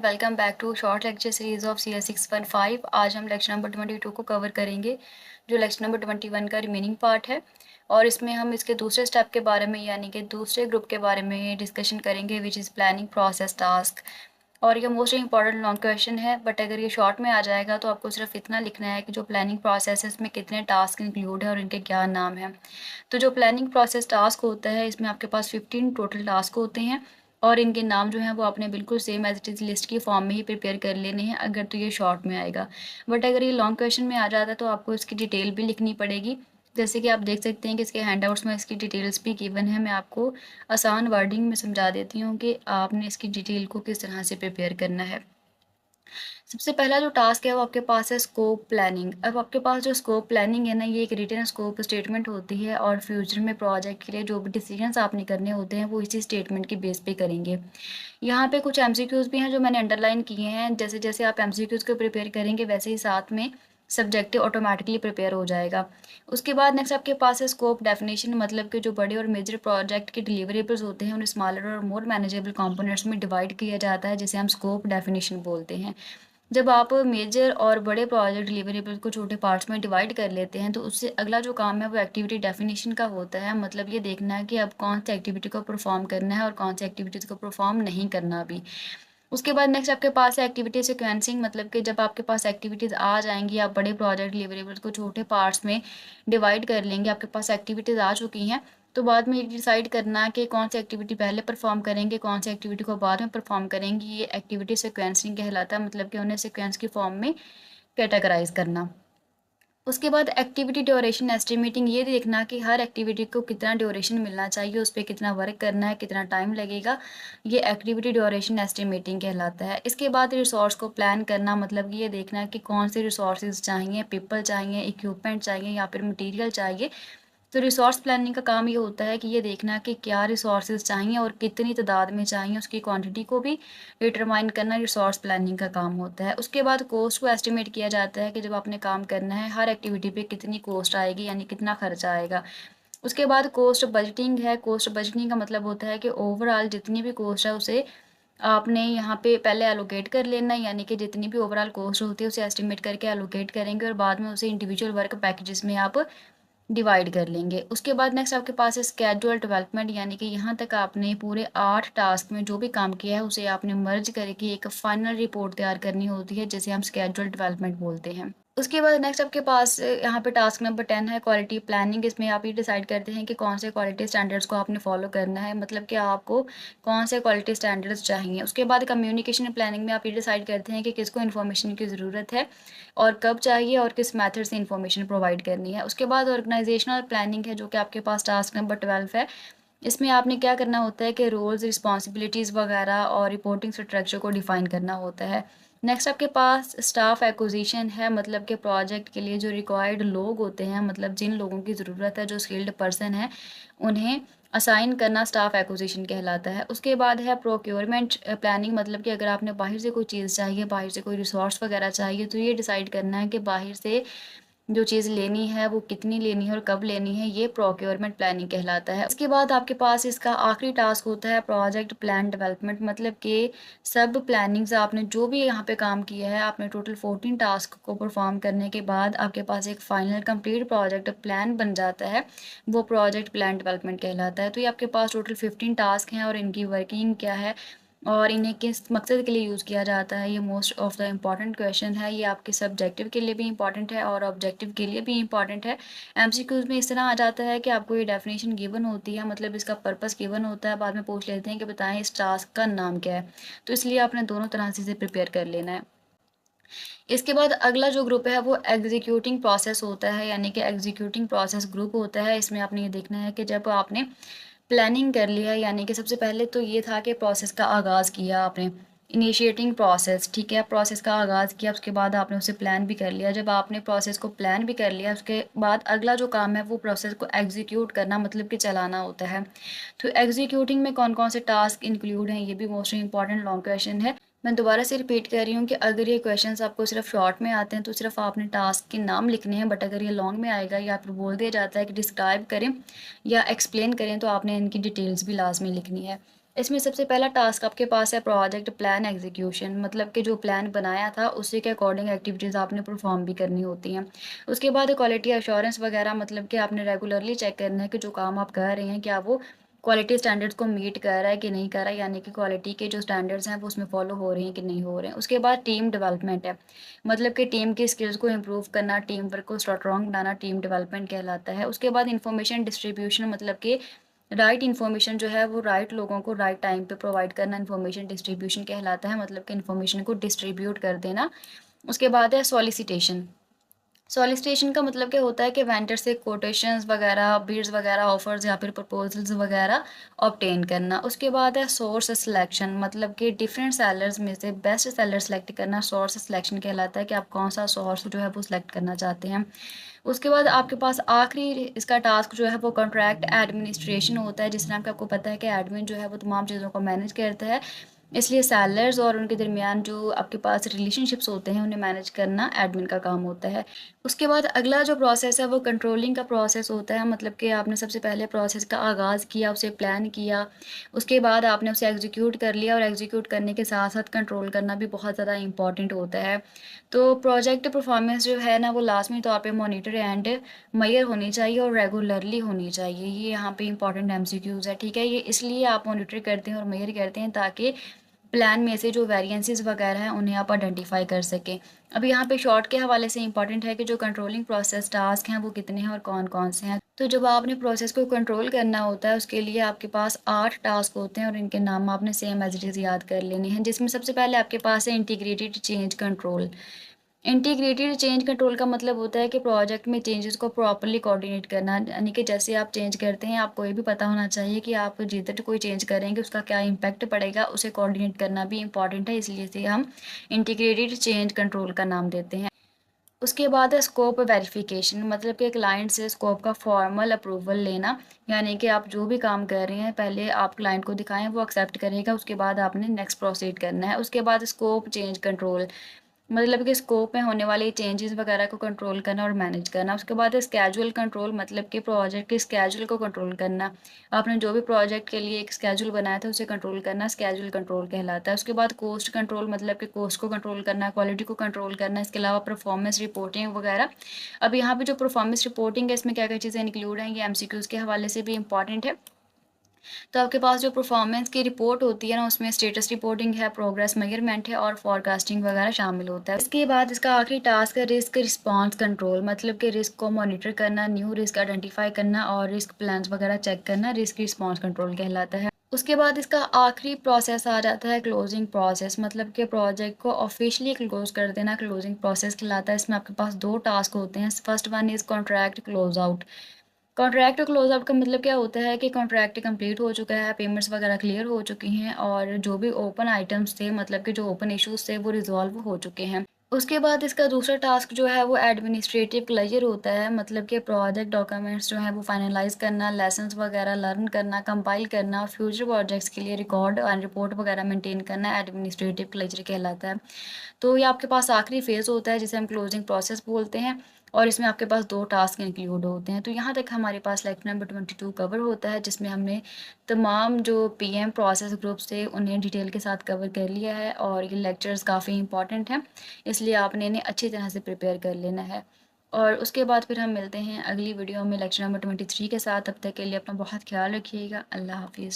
Welcome back to short lecture series of C S 615। आज हम lecture number 22 को cover करेंगे, जो लेक्चर नंबर 21 का रिमेनिंग पार्ट है। और इसमें हम इसके दूसरे स्टेप के बारे में यानी कि दूसरे ग्रुप के बारे में डिस्कशन करेंगे, which is planning process task. और ये मोस्ट इंपॉर्टेंट लॉन्ग क्वेश्चन है, बट अगर ये शॉर्ट में आ जाएगा तो आपको सिर्फ इतना लिखना है कि जो प्लानिंग प्रोसेस है इसमें कितने टास्क इंक्लूड है और इनके क्या नाम है। तो जो प्लानिंग प्रोसेस टास्क होता है इसमें आपके पास 15 टोटल टास्क होते हैं और इनके नाम जो हैं वो आपने बिल्कुल same as it is list की फॉर्म में ही प्रिपेयर कर लेने हैं, अगर तो ये शॉर्ट में आएगा। बट अगर ये लॉन्ग क्वेश्चन में आ जाता है तो आपको इसकी डिटेल भी लिखनी पड़ेगी। जैसे कि आप देख सकते हैं कि इसके हैंडआउट्स में इसकी डिटेल्स भी गिवन है। मैं आपको आसान वर्डिंग में समझा देती हूँ कि आपने इसकी डिटेल को किस तरह से प्रिपेयर करना है। सबसे पहला जो टास्क है वो आपके पास है स्कोप प्लानिंग। अब आपके पास जो स्कोप प्लानिंग है ना, ये एक रिटन स्कोप स्टेटमेंट होती है और फ्यूचर में प्रोजेक्ट के लिए जो भी डिसीजंस आपने करने होते हैं वो इसी स्टेटमेंट के बेस पे करेंगे। यहाँ पे कुछ एमसीक्यूज भी हैं जो मैंने अंडरलाइन किए हैं। जैसे जैसे आप एमसीक्यूज को प्रिपेयर करेंगे वैसे ही साथ में सब्जेक्टिव ऑटोमेटिकली प्रिपेयर हो जाएगा। उसके बाद नेक्स्ट आपके पास है स्कोप डेफिनेशन, मतलब कि जो बड़े और मेजर प्रोजेक्ट के डिलीवरेबल्स होते हैं उन्हें स्मॉलर और मोर मैनेजेबल कंपोनेंट्स में डिवाइड किया जाता है, जिसे हम स्कोप डेफिनेशन बोलते हैं। जब आप मेजर और बड़े प्रोजेक्ट डिलीवरेबल को छोटे पार्ट्स में डिवाइड कर लेते हैं तो उससे अगला जो काम है वो एक्टिविटी डेफिनेशन का होता है। मतलब ये देखना है कि अब कौन सी एक्टिविटी को परफॉर्म करना है और कौन सी एक्टिविटीज़ को परफॉर्म नहीं करना भी। उसके बाद नेक्स्ट आपके पास है एक्टिविटी सिक्वेंसिंग, मतलब कि जब आपके पास एक्टिविटीज़ आ जाएंगी, आप बड़े प्रोजेक्ट डिलीवरेबल्स को छोटे पार्ट्स में डिवाइड कर लेंगे, आपके पास एक्टिविटीज़ आ चुकी हैं, तो बाद में ये डिसाइड करना कि कौन सी एक्टिविटी पहले परफॉर्म करेंगे, कौन सी एक्टिविटी को बाद में परफॉर्म करेंगी। ये एक्टिविटी सिक्वेंसिंग कहलाता है, मतलब कि उन्हें सिक्वेंस की फॉर्म में कैटेगराइज करना। उसके बाद एक्टिविटी ड्यूरेशन एस्टिमेटिंग, ये देखना कि हर एक्टिविटी को कितना ड्यूरेशन मिलना चाहिए, उस पर कितना वर्क करना है, कितना टाइम लगेगा। ये एक्टिविटी ड्यूरेशन एस्टिमेटिंग कहलाता है। इसके बाद रिसोर्स को प्लान करना, मतलब कि ये देखना है कि कौन से रिसोर्सेज चाहिए, पीपल चाहिए, इक्विपमेंट चाहिए या फिर मटेरियल चाहिए। तो रिसोर्स प्लानिंग का काम ये होता है कि ये देखना कि क्या रिसोर्सेज चाहिए और कितनी तादाद में चाहिए, उसकी क्वांटिटी को भी डिटरमाइन करना रिसोर्स प्लानिंग का काम होता है। उसके बाद कॉस्ट को एस्टिमेट किया जाता है कि जब आपने काम करना है हर एक्टिविटी पे कितनी कॉस्ट आएगी, यानी कितना खर्चा आएगा। उसके बाद कॉस्ट बजटिंग है। कॉस्ट बजटिंग का मतलब होता है कि ओवरऑल जितनी भी कॉस्ट है उसे आपने यहाँ पे पहले एलोकेट कर लेना है, यानी कि जितनी भी ओवरऑल कॉस्ट होती है उसे एस्टिमेट करके एलोकेट करेंगे और बाद में उसे इंडिविजुअल वर्क पैकेजेस में आप डिवाइड कर लेंगे। उसके बाद नेक्स्ट आपके पास है स्केड्यूल डेवलपमेंट, यानी कि यहाँ तक आपने पूरे 8 टास्क में जो भी काम किया है उसे आपने मर्ज करके एक फाइनल रिपोर्ट तैयार करनी होती है, जिसे हम स्केड्यूल डेवलपमेंट बोलते हैं। उसके बाद नेक्स्ट आपके पास यहाँ पे टास्क नंबर 10 है क्वालिटी प्लानिंग। इसमें आप ये डिसाइड करते हैं कि कौन से क्वालिटी स्टैंडर्ड्स को आपने फॉलो करना है, मतलब कि आपको कौन से क्वालिटी स्टैंडर्ड्स चाहिए। उसके बाद कम्युनिकेशन प्लानिंग में आप ये डिसाइड करते हैं कि किसको इन्फॉर्मेशन की ज़रूरत है और कब चाहिए और किस मेथड से इन्फॉर्मेशन प्रोवाइड करनी है। उसके बाद ऑर्गेनाइजेशनल प्लानिंग है, जो कि आपके पास टास्क नंबर 12 है। इसमें आपने क्या करना होता है कि रोल्स, रिस्पॉन्सिबिलिटीज़ वगैरह और रिपोर्टिंग स्ट्रक्चर को डिफाइन करना होता है। नेक्स्ट आपके पास स्टाफ एक्विजिशन है, मतलब कि प्रोजेक्ट के लिए जो रिक्वायर्ड लोग होते हैं, मतलब जिन लोगों की ज़रूरत है, जो स्किल्ड पर्सन है, उन्हें असाइन करना स्टाफ एक्विजिशन कहलाता है। उसके बाद है प्रोक्योरमेंट प्लानिंग, मतलब कि अगर आपने बाहर से कोई चीज़ चाहिए, बाहर से कोई रिसोर्स वगैरह चाहिए, तो ये डिसाइड करना है कि बाहर से जो चीज़ लेनी है वो कितनी लेनी है और कब लेनी है, ये प्रोक्योरमेंट प्लानिंग कहलाता है। उसके बाद आपके पास इसका आखिरी टास्क होता है प्रोजेक्ट प्लान डेवलपमेंट, मतलब कि सब प्लानिंग्स आपने जो भी यहाँ पे काम किया है, आपने टोटल 14 टास्क को परफॉर्म करने के बाद आपके पास एक फाइनल कंप्लीट प्रोजेक्ट प्लान बन जाता है, वो प्रोजेक्ट प्लान डेवलपमेंट कहलाता है। तो ये आपके पास टोटल 15 टास्क हैं और इनकी वर्किंग क्या है और इन्हें किस मकसद के लिए यूज़ किया जाता है, ये most of the important question है। ये आपके सब्जेक्टिव के लिए भी इम्पॉर्टेंट है और ऑब्जेक्टिव के लिए भी इम्पॉर्टेंट है। एमसीक्यूज़ में इस तरह आ जाता है कि आपको ये डेफिनेशन गिवन होती है, मतलब इसका पर्पस गिवन होता है, बाद में पूछ लेते हैं कि बताएं इस टास्क का नाम क्या है। तो इसलिए आपने दोनों तरह से इसे प्रिपेयर कर लेना है। इसके बाद अगला जो ग्रुप है वो एग्जीक्यूटिंग प्रोसेस होता है, यानी कि एग्जीक्यूटिंग प्रोसेस ग्रुप होता है। इसमें आपने ये देखना है कि जब आपने प्लानिंग कर लिया, यानी कि सबसे पहले तो ये था कि प्रोसेस का आगाज़ किया आपने, इनिशिएटिंग प्रोसेस, ठीक है, प्रोसेस का आगाज़ किया, उसके बाद आपने उसे प्लान भी कर लिया। जब आपने प्रोसेस को प्लान भी कर लिया, उसके बाद अगला जो काम है वो प्रोसेस को एग्जीक्यूट करना, मतलब कि चलाना होता है। तो एग्जीक्यूटिंग में कौन कौन से टास्क इंक्लूड हैं, ये भी मोस्ट इंपॉर्टेंट लॉन्ग क्वेश्चन है। मैं दोबारा से रिपीट कर रही हूँ कि अगर ये क्वेश्चंस आपको सिर्फ शॉर्ट में आते हैं तो सिर्फ आपने टास्क के नाम लिखने हैं, बट अगर ये लॉन्ग में आएगा या फिर बोल दिया जाता है कि डिस्क्राइब करें या एक्सप्लेन करें, तो आपने इनकी डिटेल्स भी लास्ट में लिखनी है। इसमें सबसे पहला टास्क आपके पास है प्रोजेक्ट प्लान एग्जीक्यूशन, मतलब कि जो प्लान बनाया था उसी के अकॉर्डिंग एक्टिविटीज़ आपने परफॉर्म भी करनी होती हैं। उसके बाद क्वालिटी अश्योरेंस वगैरह, मतलब कि आपने रेगुलरली चेक करना है कि जो काम आप कर रहे हैं क्या वो क्वालिटी स्टैंडर्ड्स को मीट कर रहा है कि नहीं कर रहा है, यानी कि क्वालिटी के जो स्टैंडर्ड्स हैं वो उसमें फॉलो हो रहे हैं कि नहीं हो रहे हैं। उसके बाद टीम डेवलपमेंट है, मतलब कि टीम की स्किल्स को इम्प्रूव करना, टीम वर्क को स्ट्रॉन्ग बनाना टीम डेवलपमेंट कहलाता है। उसके बाद इंफॉर्मेशन डिस्ट्रीब्यूशन, मतलब कि राइट इन्फॉर्मेशन जो है वो राइट लोगों को राइट टाइम पे प्रोवाइड करना इन्फॉर्मेशन डिस्ट्रीब्यूशन कहलाता है, मतलब कि इन्फॉर्मेशन को डिस्ट्रीब्यूट कर देना। उसके बाद है सॉलिसिटेशन। सॉलिसिटेशन का मतलब क्या होता है कि वेंडर से कोटेशंस वगैरह, बिड्स वगैरह, ऑफर्स या फिर प्रपोजल्स वगैरह ऑब्टेन करना। उसके बाद है सोर्स सिलेक्शन, मतलब कि डिफरेंट सेलर्स में से बेस्ट सेलर सेलेक्ट करना सोर्स सिलेक्शन कहलाता है, कि आप कौन सा सोर्स जो है वो सिलेक्ट करना चाहते हैं। उसके बाद आपके पास आखिरी इसका टास्क जो है वो कॉन्ट्रैक्ट एडमिनिस्ट्रेशन होता है, जिस तरह आपको पता है कि एडमिन जो है वो तमाम चीज़ों को मैनेज करता है, इसलिए सेलर्स और उनके दरमियान जो आपके पास रिलेशनशिप्स होते हैं उन्हें मैनेज करना एडमिन का काम होता है। उसके बाद अगला जो प्रोसेस है वो कंट्रोलिंग का प्रोसेस होता है, मतलब कि आपने सबसे पहले प्रोसेस का आगाज़ किया, उसे प्लान किया, उसके बाद आपने उसे एग्जीक्यूट कर लिया, और एग्जीक्यूट करने के साथ साथ कंट्रोल करना भी बहुत ज़्यादा इंपॉर्टेंट होता है। तो प्रोजेक्ट परफॉर्मेंस जो है ना वो लाजमी तौर पे मॉनिटर एंड मेजर होनी चाहिए और रेगुलरली होनी चाहिए। ये यहाँ पे इंपॉर्टेंट एमसीक्यूज़ है, ठीक है। ये इसलिए आप मॉनिटर करते हैं और मेजर करते हैं ताकि प्लान में से जो वेरिएंसेस वगैरह हैं उन्हें आप आइडेंटिफाई कर सकें। अब यहाँ पे शॉर्ट के हवाले से इंपॉर्टेंट है कि जो कंट्रोलिंग प्रोसेस टास्क हैं वो कितने हैं और कौन कौन से हैं। तो जब आपने प्रोसेस को कंट्रोल करना होता है उसके लिए आपके पास 8 टास्क होते हैं, और इनके नाम आपने सेम एज इट इज़ याद कर लेने हैं, जिसमें सबसे पहले आपके पास है integrated change control. Integrated change control का मतलब होता है कि प्रोजेक्ट में चेंजेस को प्रॉपर्ली कोऑर्डिनेट करना, यानी कि जैसे आप चेंज करते हैं आपको ये भी पता होना चाहिए कि आप जिधर कोई चेंज करेंगे उसका क्या इम्पैक्ट पड़ेगा, उसे कोऑर्डिनेट करना भी इंपॉर्टेंट है, इसलिए से हम इंटीग्रेटेड चेंज कंट्रोल का नाम देते हैं। उसके बाद है स्कोप वेरिफिकेशन, मतलब कि क्लाइंट से स्कोप का फॉर्मल अप्रूवल लेना, यानी कि आप जो भी काम कर रहे हैं पहले आप क्लाइंट को दिखाएं, वो एक्सेप्ट करेगा, उसके बाद आपने नेक्स्ट प्रोसीड करना है। उसके बाद स्कोप चेंज कंट्रोल, मतलब कि स्कोप में होने वाले चेंजेस वगैरह को कंट्रोल करना और मैनेज करना। उसके बाद स्केजुअल कंट्रोल, मतलब कि प्रोजेक्ट के स्केजुअल को कंट्रोल करना, आपने जो भी प्रोजेक्ट के लिए एक स्केजुअल बनाया था उसे कंट्रोल करना स्केजुअल कंट्रोल कहलाता है। उसके बाद कोस्ट कंट्रोल, मतलब कि कोस्ट को कंट्रोल करना, क्वालिटी को कंट्रोल करना, इसके अलावा परफॉर्मेंस रिपोर्टिंग वगैरह। अब यहाँ पे जो परफॉर्मेंस रिपोर्टिंग है इसमें क्या क्या चीज़ें इंक्लूड हैं, ये एमसीक्यूज़ के हवाले से भी इंपॉर्टेंट है। तो आपके पास जो परफॉर्मेंस की रिपोर्ट होती है ना उसमें स्टेटस रिपोर्टिंग है, प्रोग्रेस मेजरमेंट है और फॉरकास्टिंग वगैरह शामिल होता है। इसके बाद इसका आखिरी टास्क है रिस्क रिस्पांस कंट्रोल, मतलब कि रिस्क को मॉनिटर करना, न्यू रिस्क आइडेंटिफाई करना और रिस्क प्लान्स वगैरह चेक करना, रिस्क रिस्पांस कंट्रोल कहलाता है। उसके बाद इसका आखिरी प्रोसेस आ जाता है क्लोजिंग प्रोसेस, मतलब कि प्रोजेक्ट को ऑफिशियली क्लोज कर देना क्लोजिंग प्रोसेस कहलाता है। इसमें आपके पास 2 टास्क होते हैं। First one is contract close out. Contract close out का मतलब क्या होता है कि कॉन्ट्रैक्ट कंप्लीट हो चुका है, पेमेंट्स वगैरह क्लियर हो चुकी हैं और जो भी ओपन आइटम्स थे, मतलब कि जो ओपन इश्यूज थे वो रिजॉल्व हो चुके हैं। उसके बाद इसका दूसरा टास्क जो है वो एडमिनिस्ट्रेटिव क्लोजर होता है, मतलब कि प्रोजेक्ट डॉक्यूमेंट्स जो है वो फाइनलाइज करना, लेसन्स वगैरह लर्न करना, कंपाइल करना, फ्यूचर प्रोजेक्ट्स के लिए रिकॉर्ड एंड रिपोर्ट वगैरह मेंटेन करना एडमिनिस्ट्रेटिव क्लोजर कहलाता है। तो ये आपके पास आखिरी फेज़ होता है जिसे हम क्लोजिंग प्रोसेस बोलते हैं, और इसमें आपके पास 2 टास्क इंक्लूड होते हैं। तो यहाँ तक हमारे पास लेक्चर नंबर 22 कवर होता है, जिसमें हमने तमाम जो पीएम प्रोसेस ग्रुप्स थे उन्हें डिटेल के साथ कवर कर लिया है, और ये लेक्चर्स काफ़ी इंपॉर्टेंट हैं, इसलिए आपने इन्हें अच्छी तरह से प्रिपेयर कर लेना है। और उसके बाद फिर हम मिलते हैं अगली वीडियो में लेक्चर नंबर 23 के साथ। तब तक के लिए अपना बहुत ख्याल रखिएगा। अल्लाह हाफिज़।